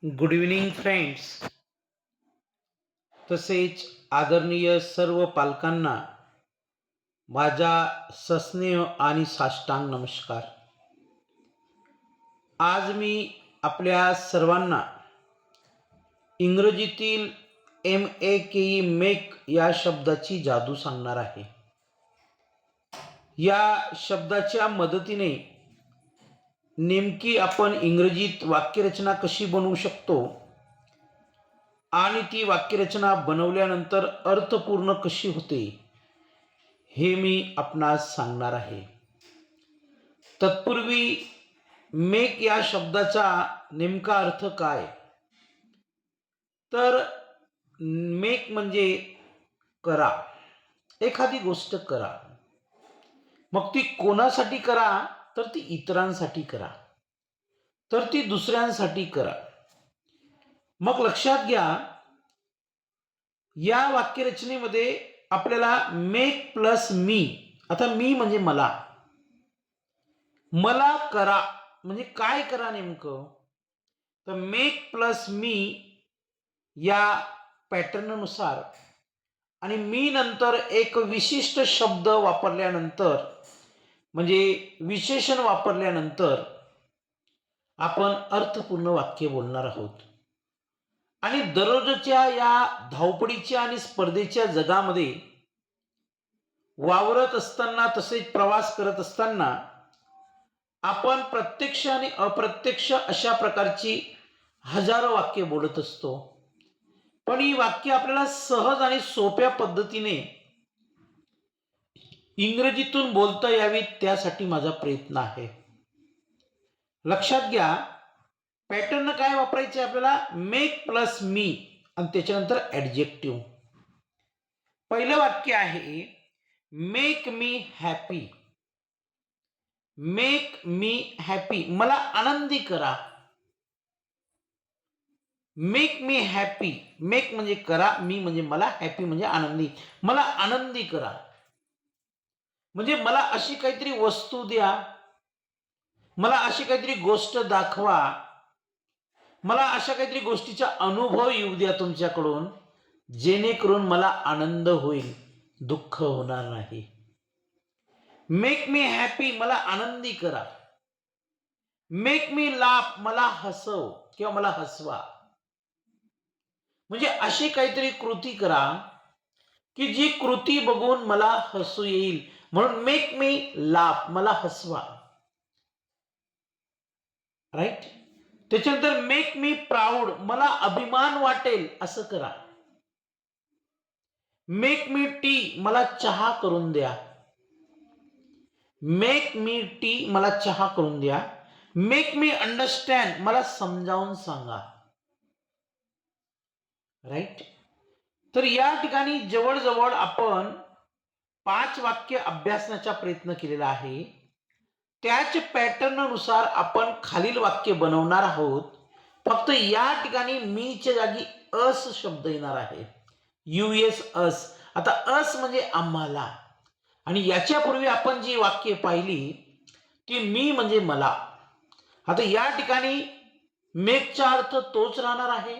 Good evening friends. तसेच आदरणीय सर्व पालकांना माझा सस्नेह आणि साष्टांग नमस्कार. आज मी आपल्या सर्वांना इंग्रजीतील MEK मेक या शब्दाची जादू सांगणार आहे. या शब्दाच्या मदतीने नेमकी आपण इंग्रजीत वाक्यरचना कशी बनवू शकतो आणि ती वाक्यरचना बनवल्यानंतर अर्थपूर्ण कशी होते हे मी आपणास सांगणार आहे. तत्पूर्वी मेक या शब्दाचा नेमका अर्थ काय? तर मेक म्हणजे करा, एखादी गोष्ट करा. मग ती कोणासाठी करा? तर ती इतरांसाठी करा, तर ती दुसऱ्यांसाठी करा. मग लक्षात घ्या, या वाक्यरचनेमध्ये आपल्याला मेक प्लस मी, आता मी म्हणजे मला, मला करा म्हणजे काय करा नेमकं? तर मेक प्लस मी या पॅटर्ननुसार आणि मी नंतर एक विशिष्ट शब्द वापरल्यानंतर म्हणजे विशेषण वापरल्यानंतर आपण अर्थपूर्ण वाक्य बोलणार आहोत. आणि दररोजच्या या धावपळीच्या आणि स्पर्धेच्या जगामध्ये वावरत असताना, तसेच प्रवास करत असताना आपण प्रत्यक्ष आणि अप्रत्यक्ष अशा प्रकारची हजारो वाक्य बोलत असतो. पण ही वाक्य आपल्याला सहज आणि सोप्या पद्धतीने इंग्रजीतून बोलता यावीत त्यासाठी माझा प्रयत्न आहे. लक्षात घ्या, पॅटर्न काय वापरायचे आपल्याला? मेक प्लस मी आणि त्याच्यानंतर ॲडजेक्टिव्ह. पहिलं वाक्य आहे make me happy. Make me happy, मला आनंदी करा. मेक मी हॅपी, मेक म्हणजे करा, मी म्हणजे मला, हॅपी म्हणजे आनंदी. मला आनंदी करा म्हणजे मला अशी काहीतरी वस्तू द्या, मला अशी काहीतरी गोष्ट दाखवा, मला अशा काहीतरी गोष्टीचा अनुभव येऊ द्या तुमच्याकडून, जेणेकरून मला आनंद होईल, दुःख होणार नाही. मेक मी हॅपी, मला आनंदी करा. मेक मी लाफ, मला हसव किंवा मला हसवा. म्हणजे अशी काहीतरी कृती करा की जी कृती बघून मला हसू येईल. म्हणून मेक मी लाफ, मला हसवा. राईट. त्याच्यानंतर मेक मी प्राऊड, मला अभिमान वाटेल असं करा. मेक मी टी, मला चहा करून द्या. मेक मी टी, मला चहा करून द्या. मेक मी अंडरस्टँड, मला समजावून सांगा. राईट. तर या ठिकाणी जवळजवळ आपण 5 वाक्य अभ्यासण्याचा प्रयत्न केलेला आहे. त्याच पॅटर्ननुसार आपण खालील वाक्य बनवणार आहोत. फक्त या ठिकाणी मीच्या जागी अस शब्द येणार आहे. US अस. आता अस म्हणजे आम्हाला. आणि याच्यापूर्वी आपण जी वाक्य पाहिली ती मी म्हणजे मला. आता या ठिकाणी मेकचा अर्थ तोच राहणार आहे,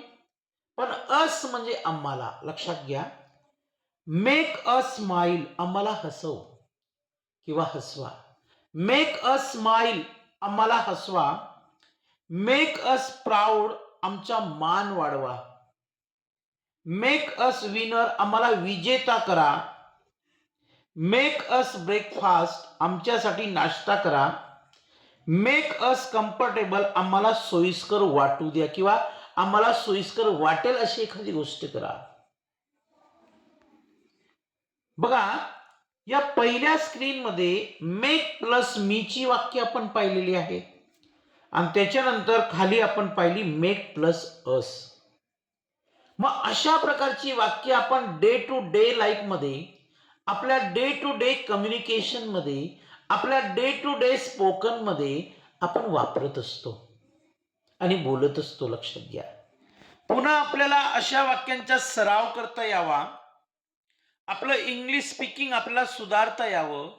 पण अस म्हणजे आम्हाला. लक्षात घ्या, मेक अ स्माईल, आम्हाला हसव किंवा हसवा. मेक अ स्माईल, आम्हाला हसवा. मेक अस प्राऊड, आमचा मान वाढवा. मेक अस विनर, आम्हाला विजेता करा. मेक अस ब्रेकफास्ट, आमच्यासाठी नाश्ता करा. मेक अस कम्फर्टेबल, आम्हाला सोयीस्कर वाटू द्या किंवा आम्हाला सोयीस्कर वाटेल अशी एखादी गोष्ट करा. बघा, या पहिल्या स्क्रीनमध्ये मेक प्लस मीची वाक्य आपण पाहिलेली आहे आणि त्याच्यानंतर खाली आपण पाहिली मेक प्लस अस. मग अशा प्रकारची वाक्य आपण डे टू डे लाईफमध्ये, आपल्या डे टू डे कम्युनिकेशनमध्ये, आपल्या डे टू डे स्पोकनमध्ये आपण वापरत असतो आणि बोलत असतो. लक्षात घ्या, पुन्हा आपल्याला अशा वाक्यांचा सराव करता यावा, आपलं इंग्लिश स्पीकिंग आपल्याला सुधारता यावं,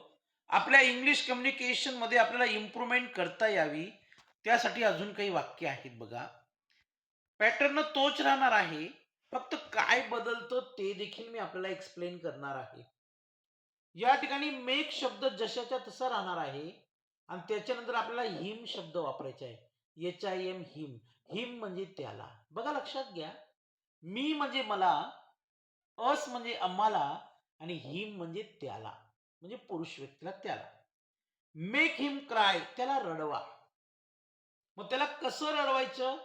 आपल्या इंग्लिश कम्युनिकेशनमध्ये आपल्याला इम्प्रूव्हमेंट करता यावी, त्यासाठी अजून काही वाक्य आहेत बघा. पॅटर्न तोच राहणार आहे, फक्त काय बदलतं ते देखील मी आपल्याला एक्सप्लेन करणार आहे. या ठिकाणी मेक शब्द जशाच्या तसा राहणार आहे आणि त्याच्यानंतर आपल्याला हिम शब्द वापरायचा आहे. HIM हिम. हिम म्हणजे त्याला. बघा लक्षात घ्या. मी म्हणजे मला, अस म्हणजे आम्हाला आणि हिम म्हणजे त्याला. म्हणजे पुरुष व्यक्तीला त्याला. मेक हिम क्राय त्याला रडवा. मग त्याला कसं रडवायचं?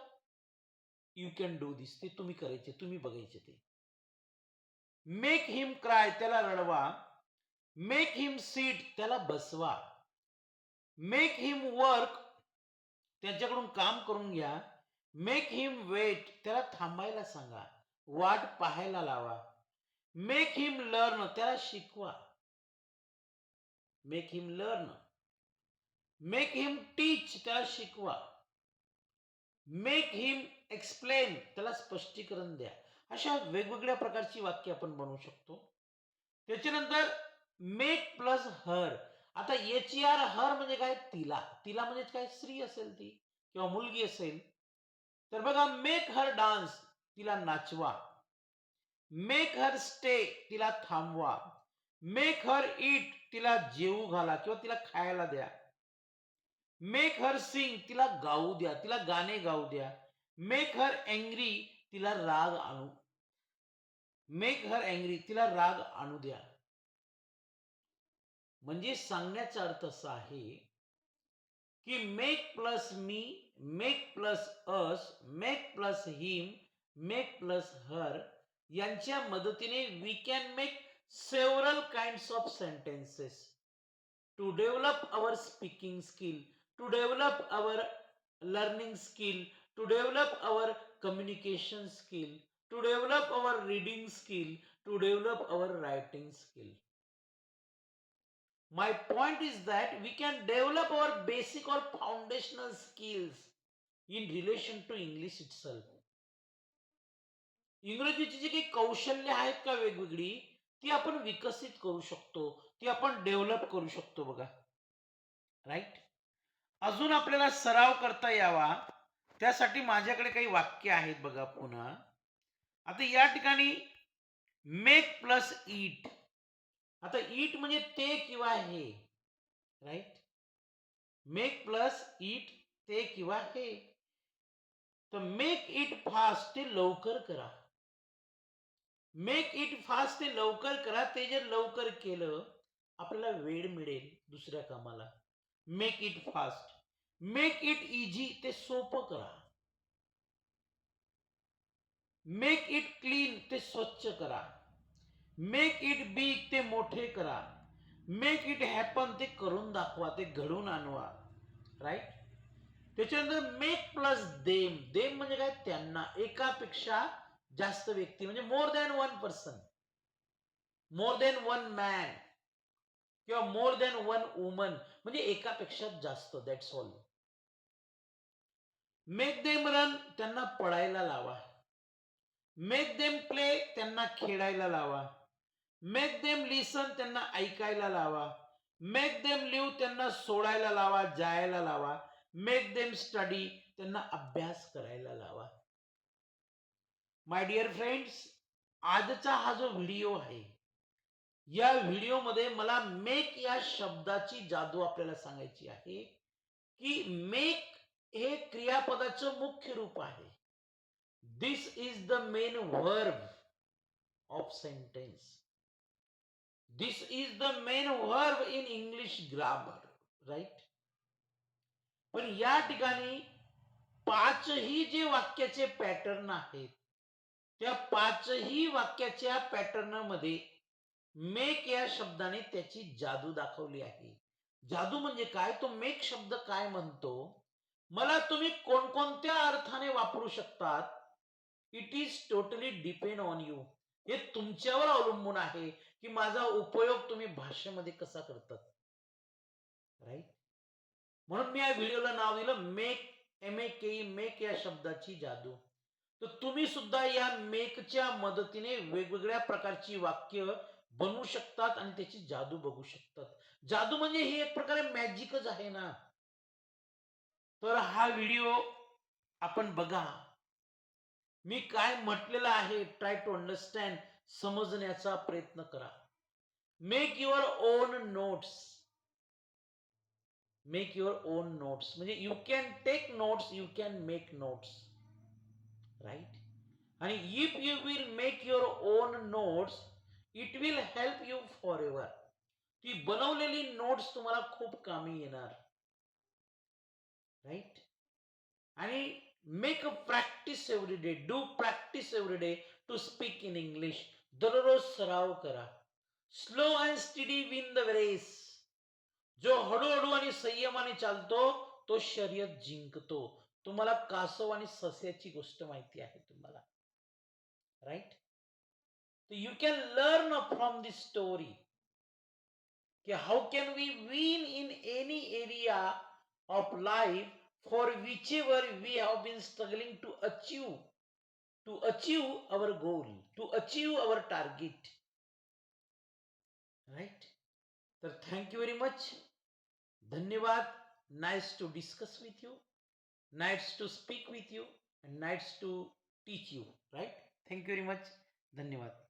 यू कॅन डू दिस. ते तुम्ही करायचे, तुम्ही बघायचे ते. मेक हिम क्राय त्याला रडवा. मेक हिम सीट त्याला बसवा. मेक हिम वर्क त्यांच्याकडून काम करून घ्या. मेक हिम वेट त्याला थांबायला सांगा. वाट पाहायला लावा. मेक हिम लर्न त्याला शिकवा. मेक हिम लर्न. मेक हिम टीच त्याला शिकवा. मेक हिम एक्सप्लेन त्याला स्पष्टीकरण द्या. अशा वेगवेगळ्या प्रकारची वाक्य आपण बनवू शकतो. त्याच्यानंतर मेक प्लस हर. आता HER हर म्हणजे काय? तिला. तिला म्हणजे काय? स्त्री असेल ती किंवा मुलगी असेल. तर बघा मेक हर डान्स तिला नाचवा. मेक हर स्टे तिला थांबवा. मेक हर ईट तिला जेवू घाला किंवा तिला खायला द्या. मेक हर सिंग तिला गाऊ द्या, तिला गाणे गाऊ द्या. मेक हर एंग्री तिला राग आणू. मेक हर एंग्री तिला राग आणू द्या. म्हणजे सांगण्याचा अर्थ असा आहे की make plus me, make plus us, make plus him, make plus her यांच्या मदतीने we can make several kinds of sentences to develop our speaking skill, to develop our learning skill, to develop our communication skill, to develop our reading skill, to develop our writing skill. My point is that we can develop our basic or foundational skills in relation to English itself. इंग्रजीची जी काही कौशल्य आहेत का वेगवेगळी, ती आपण विकसित करू शकतो, ती आपण डेव्हलप करू शकतो बघा. राईट. अजून आपल्याला सराव करता यावा त्यासाठी माझ्याकडे काही वाक्य आहेत बघा पुन्हा. आता या ठिकाणी मेक प्लस ईट. आता ईट म्हणजे ते किंवा हे. राईट. मेक प्लस ईट ते किंवा हे. तर मेक इट फास्ट ते लवकर करा. मेक इट फास्ट ते लवकर करा. ते जर लवकर केलं आपल्याला वेळ मिळेल दुसऱ्या कामाला. Make it fast. Make it easy ते सोपं करा. मेक इट क्लीन ते स्वच्छ करा. मेक इट बिग ते मोठे करा. मेक इट हॅपन ते करून दाखवा, ते घडून आणवा. राईट. त्याच्यानंतर मेक प्लस देम. देम म्हणजे काय? त्यांना. एकापेक्षा जास्त व्यक्ती म्हणजे more than one person, more than one man किंवा मोर दॅन वन वुमन म्हणजे एकापेक्षा जास्त. That's all. Make them run त्यांना पळायला लावा. मेक देम प्ले त्यांना खेळायला लावा. मेक देम लिसन त्यांना ऐकायला लावा. मेक देम लिव्ह त्यांना सोडायला लावा, जायला लावा. मेक देम स्टडी त्यांना अभ्यास करायला लावा. माय डिअर फ्रेंड्स, आजचा हा जो व्हिडिओ आहे, या व्हिडिओमध्ये मला मेक या शब्दाची जादू आपल्याला सांगायची आहे की मेक हे क्रियापदाचं मुख्य रूप आहे. This is the main verb of sentence. This is the main verb in English grammar. Right. पण या ठिकाणी पाचही जे वाक्याचे पॅटर्न आहेत त्या पाचही वाक्याच्या पॅटर्न मध्ये मेक या शब्दाने त्याची जादू दाखवली आहे. जादू म्हणजे काय? तो मेक शब्द काय म्हणतो, मला तुम्ही कोणकोणत्या अर्थाने वापरू शकतात, it is totally depend on you. हे तुमच्यावर अवलंबून आहे की माझा उपयोग तुम्ही भाषेमध्ये कसा करतात. राईट. म्हणून मी या व्हिडिओला नाव दिलं मेक, MEK, मेक या शब्दाची जादू. तर तुम्ही सुद्धा या मेकच्या मदतीने वेगवेगळ्या प्रकारची वाक्य बनवू शकतात आणि त्याची जादू बघू शकतात. जादू म्हणजे ही एक प्रकारे मॅजिकच आहे ना. तर हा व्हिडिओ आपण बघा. मी काय म्हटलेलं आहे, ट्राय टू अंडरस्टँड, समजण्याचा प्रयत्न करा. Make your own notes. Make your own notes म्हणजे you can take notes, you can make notes, right. आणि if you will make your own notes, it will help you forever. ती बनवलेली notes तुम्हाला खूप कामी येणार, right. आणि make a practice every day, do practice every day to speak in English. दररोज सराव करा. Slow and study win the race. जो हळूहळू आणि संयमाने चालतो तो शर्यत जिंकतो. तुम्हाला कासव आणि सस्याची गोष्ट माहिती आहे तुम्हाला, right. You can learn from this story की how can we win in any area of life for which ever we have been struggling to achieve our goal, to achieve our target, right. तर thank you very much. धन्यवाद. Nice to discuss with you, nice to speak with you, and nice to teach you, right? Thank you very much. धन्यवाद.